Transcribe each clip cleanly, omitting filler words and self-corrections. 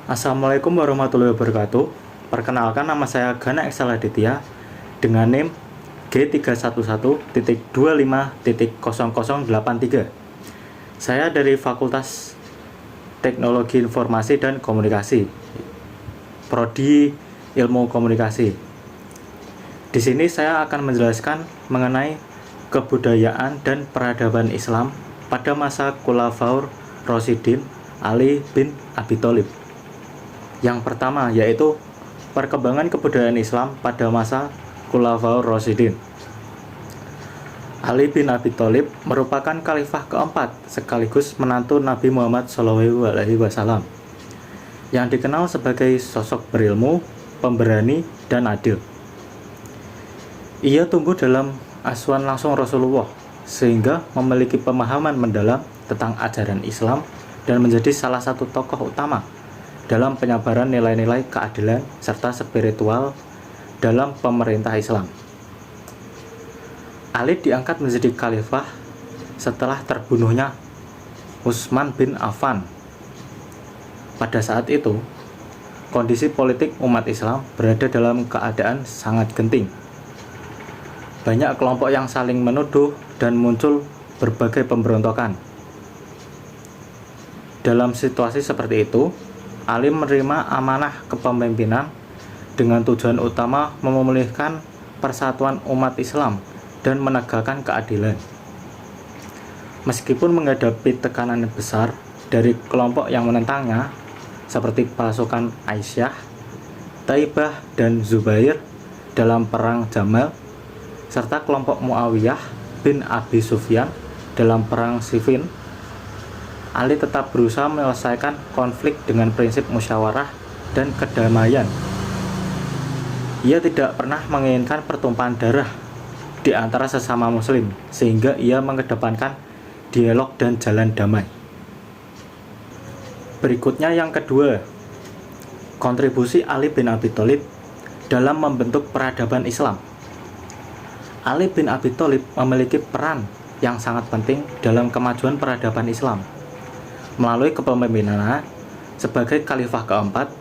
Assalamualaikum warahmatullahi wabarakatuh. Perkenalkan, nama saya Gana Excel Aditya dengan NIM G31.25.0083. Saya dari Fakultas Teknologi Informasi dan Komunikasi, Prodi Ilmu Komunikasi. Di sini saya akan menjelaskan mengenai kebudayaan dan peradaban Islam pada masa Khulafaur Rasyidin Ali bin Abi Thalib. Yang pertama yaitu perkembangan kebudayaan Islam pada masa Khulafaur Rasyidin. Ali bin Abi Thalib merupakan khalifah keempat sekaligus menantu Nabi Muhammad SAW yang dikenal sebagai sosok berilmu, pemberani, dan adil. Ia tumbuh dalam asuhan langsung Rasulullah sehingga memiliki pemahaman mendalam tentang ajaran Islam dan menjadi salah satu tokoh utama dalam penyebaran nilai-nilai keadilan serta spiritual dalam pemerintah Islam. Ali diangkat menjadi khalifah setelah terbunuhnya Utsman bin Affan. Pada saat itu, kondisi politik umat Islam berada dalam keadaan sangat genting. Banyak kelompok yang saling menuduh dan muncul berbagai pemberontakan. Dalam situasi seperti itu, Ali menerima amanah kepemimpinan dengan tujuan utama memulihkan persatuan umat Islam dan menegakkan keadilan. Meskipun menghadapi tekanan besar dari kelompok yang menentangnya, seperti pasukan Aisyah, Taibah, dan Zubair dalam Perang Jamal, serta kelompok Muawiyah bin Abi Sufyan dalam Perang Siffin, Ali tetap berusaha menyelesaikan konflik dengan prinsip musyawarah dan kedamaian. Ia tidak pernah menginginkan pertumpahan darah di antara sesama muslim, sehingga ia mengedepankan dialog dan jalan damai. Berikutnya yang kedua, kontribusi Ali bin Abi Thalib dalam membentuk peradaban Islam. Ali bin Abi Thalib memiliki peran yang sangat penting dalam kemajuan peradaban Islam. Melalui kepemimpinannya sebagai khalifah keempat,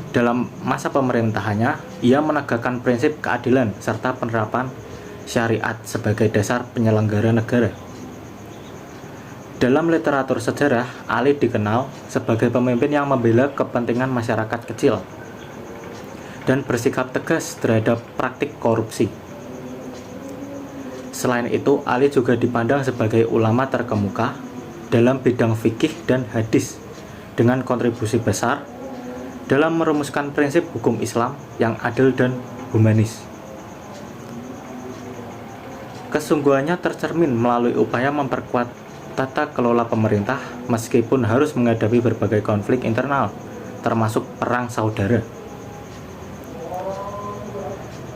dalam masa pemerintahannya, ia menegakkan prinsip keadilan serta penerapan syariat sebagai dasar penyelenggara negara. Dalam literatur sejarah, Ali dikenal sebagai pemimpin yang membela kepentingan masyarakat kecil dan bersikap tegas terhadap praktik korupsi. Selain itu, Ali juga dipandang sebagai ulama terkemuka dalam bidang fikih dan hadis dengan kontribusi besar dalam merumuskan prinsip hukum Islam yang adil dan humanis. Kesungguhannya tercermin melalui upaya memperkuat tata kelola pemerintah meskipun harus menghadapi berbagai konflik internal, termasuk perang saudara.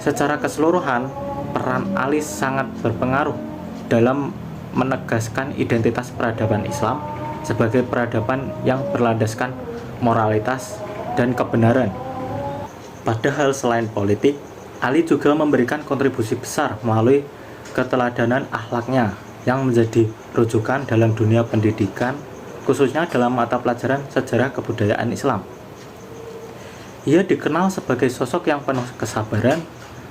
Secara keseluruhan, peran Ali sangat berpengaruh dalam menegaskan identitas peradaban Islam sebagai peradaban yang berlandaskan moralitas dan kebenaran. Padahal selain politik, Ali juga memberikan kontribusi besar melalui keteladanan akhlaknya yang menjadi rujukan dalam dunia pendidikan, khususnya dalam mata pelajaran sejarah kebudayaan Islam. Ia dikenal sebagai sosok yang penuh kesabaran,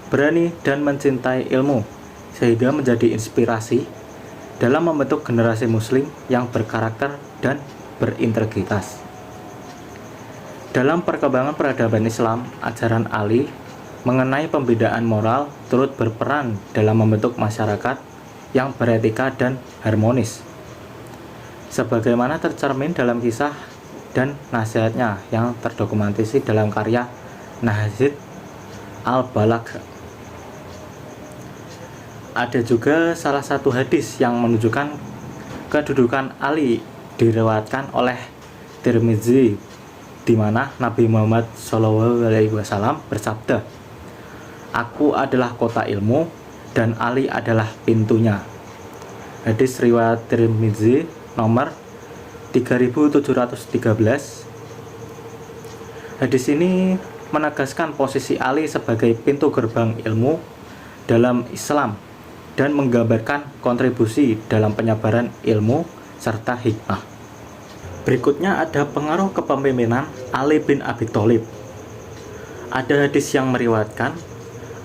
berani, dan mencintai ilmu, sehingga menjadi inspirasi dalam membentuk generasi muslim yang berkarakter dan berintegritas. Dalam perkembangan peradaban Islam, ajaran Ali mengenai pembedaan moral turut berperan dalam membentuk masyarakat yang beretika dan harmonis, sebagaimana tercermin dalam kisah dan nasihatnya yang terdokumentasi dalam karya Nahjul Al-Balagh. Ada juga salah satu hadis yang menunjukkan kedudukan Ali diriwayatkan oleh Tirmizi, di mana Nabi Muhammad SAW bersabda, "Aku adalah kota ilmu dan Ali adalah pintunya." Hadis riwayat Tirmizi nomor 3713. Hadis ini menegaskan posisi Ali sebagai pintu gerbang ilmu dalam Islam dan menggambarkan kontribusi dalam penyebaran ilmu serta hikmah. Berikutnya ada pengaruh kepemimpinan Ali bin Abi Thalib. Ada hadis yang meriwayatkan,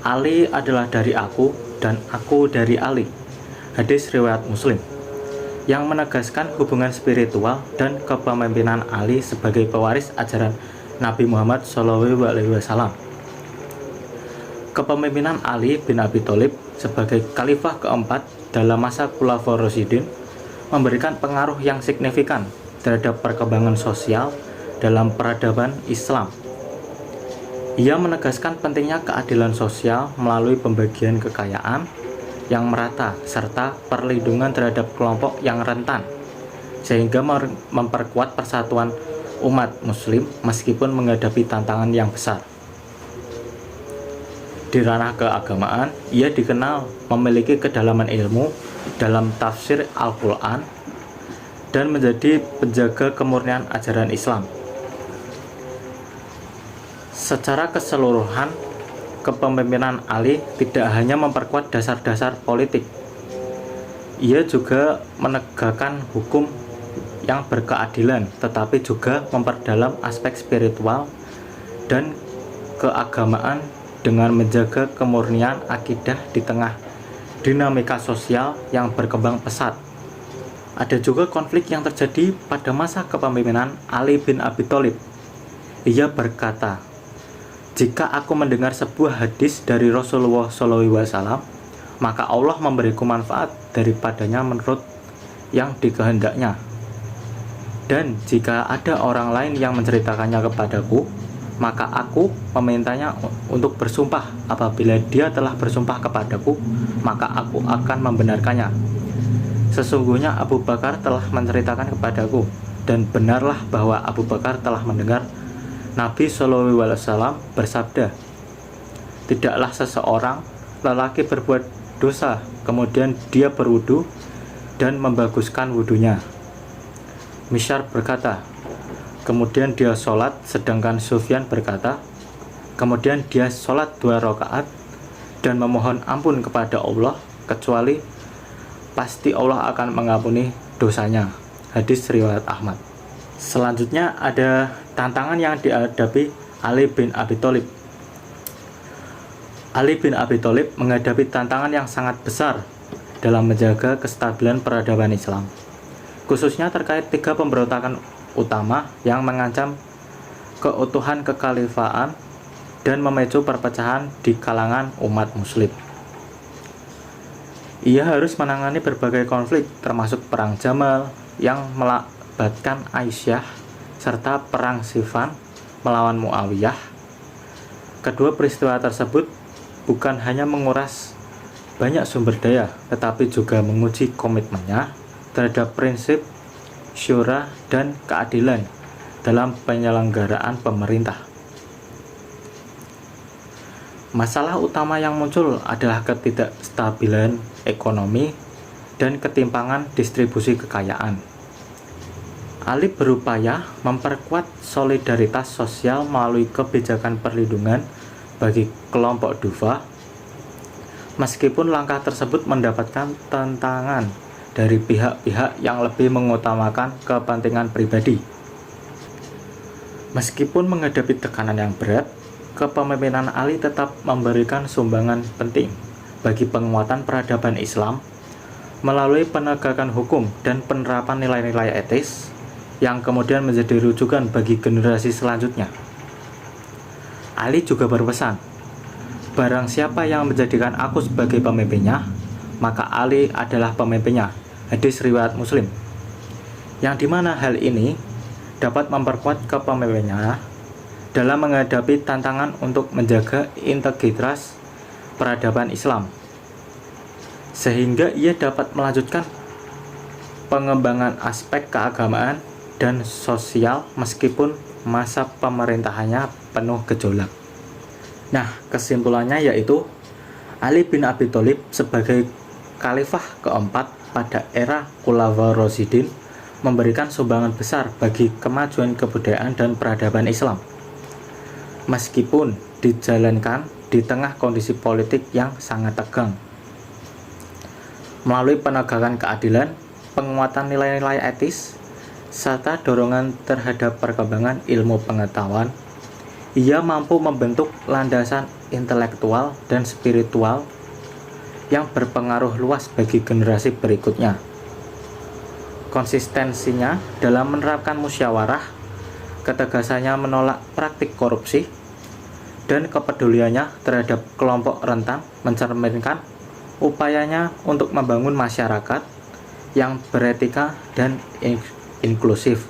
Ali adalah dari aku dan aku dari Ali. Hadis riwayat Muslim, yang menegaskan hubungan spiritual dan kepemimpinan Ali sebagai pewaris ajaran Nabi Muhammad SAW. Kepemimpinan Ali bin Abi Thalib sebagai khalifah keempat dalam masa Khulafaur Rasyidin memberikan pengaruh yang signifikan terhadap perkembangan sosial dalam peradaban Islam. Ia menegaskan pentingnya keadilan sosial melalui pembagian kekayaan yang merata serta perlindungan terhadap kelompok yang rentan, sehingga memperkuat persatuan umat muslim meskipun menghadapi tantangan yang besar. Di ranah keagamaan, ia dikenal memiliki kedalaman ilmu dalam tafsir Al-Quran dan menjadi penjaga kemurnian ajaran Islam. Secara keseluruhan, kepemimpinan Ali tidak hanya memperkuat dasar-dasar politik, ia juga menegakkan hukum yang berkeadilan, tetapi juga memperdalam aspek spiritual dan keagamaan dengan menjaga kemurnian akidah di tengah dinamika sosial yang berkembang pesat. Ada juga konflik yang terjadi pada masa kepemimpinan Ali bin Abi Thalib. Ia berkata, "Jika aku mendengar sebuah hadis dari Rasulullah SAW, maka Allah memberiku manfaat daripadanya menurut yang dikehendaknya. Dan jika ada orang lain yang menceritakannya kepadaku, maka aku memintanya untuk bersumpah. Apabila dia telah bersumpah kepadaku, maka aku akan membenarkannya. Sesungguhnya Abu Bakar telah menceritakan kepadaku, dan benarlah bahwa Abu Bakar telah mendengar Nabi SAW bersabda, tidaklah seseorang lelaki berbuat dosa, kemudian dia berwudu dan membaguskan wudunya. Misyar berkata, kemudian dia sholat, sedangkan Sufyan berkata, kemudian dia sholat 2 rakaat dan memohon ampun kepada Allah, kecuali pasti Allah akan mengampuni dosanya. Hadis riwayat Ahmad. Selanjutnya ada tantangan yang dihadapi Ali bin Abi Thalib. Ali bin Abi Thalib menghadapi tantangan yang sangat besar dalam menjaga kestabilan peradaban Islam, khususnya terkait 3 pemberontakan utama yang mengancam keutuhan kekhalifahan dan memicu perpecahan di kalangan umat muslim. Ia harus menangani berbagai konflik, termasuk Perang Jamal yang melibatkan Aisyah, serta Perang Siffin melawan Muawiyah. Kedua peristiwa tersebut bukan hanya menguras banyak sumber daya, tetapi juga menguji komitmennya terhadap prinsip syura dan keadilan dalam penyelenggaraan pemerintah. Masalah utama yang muncul adalah ketidakstabilan ekonomi dan ketimpangan distribusi kekayaan. Ali berupaya memperkuat solidaritas sosial melalui kebijakan perlindungan bagi kelompok duafa, meskipun langkah tersebut mendapatkan tantangan dari pihak-pihak yang lebih mengutamakan kepentingan pribadi. Meskipun menghadapi tekanan yang berat, kepemimpinan Ali tetap memberikan sumbangan penting bagi penguatan peradaban Islam melalui penegakan hukum dan penerapan nilai-nilai etis yang kemudian menjadi rujukan bagi generasi selanjutnya. Ali juga berpesan, barang siapa yang menjadikan aku sebagai pemimpinnya, maka Ali adalah pemimpinnya. Hadis riwayat Muslim. Yang dimana hal ini dapat memperkuat kepemimpinannya dalam menghadapi tantangan untuk menjaga integritas peradaban Islam, sehingga ia dapat melanjutkan pengembangan aspek keagamaan dan sosial meskipun masa pemerintahannya penuh gejolak. Nah, kesimpulannya yaitu Ali bin Abi Thalib sebagai khalifah keempat pada era Khulafaur Rasyidin memberikan sumbangan besar bagi kemajuan kebudayaan dan peradaban Islam, meskipun dijalankan di tengah kondisi politik yang sangat tegang. Melalui penegakan keadilan, penguatan nilai-nilai etis, serta dorongan terhadap perkembangan ilmu pengetahuan, ia mampu membentuk landasan intelektual dan spiritual yang berpengaruh luas bagi generasi berikutnya. Konsistensinya dalam menerapkan musyawarah, ketegasannya menolak praktik korupsi, dan kepeduliannya terhadap kelompok rentan mencerminkan upayanya untuk membangun masyarakat yang beretika dan inklusif.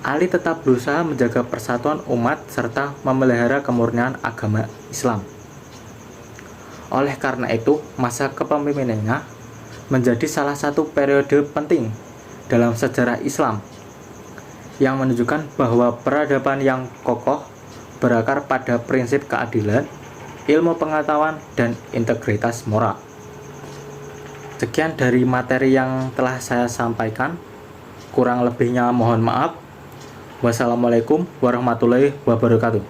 Ali tetap berusaha menjaga persatuan umat serta memelihara kemurnian agama Islam. Oleh karena itu, masa kepemimpinannya menjadi salah satu periode penting dalam sejarah Islam yang menunjukkan bahwa peradaban yang kokoh berakar pada prinsip keadilan, ilmu pengetahuan, dan integritas moral. Sekian dari materi yang telah saya sampaikan. Kurang lebihnya mohon maaf. Wassalamualaikum warahmatullahi wabarakatuh.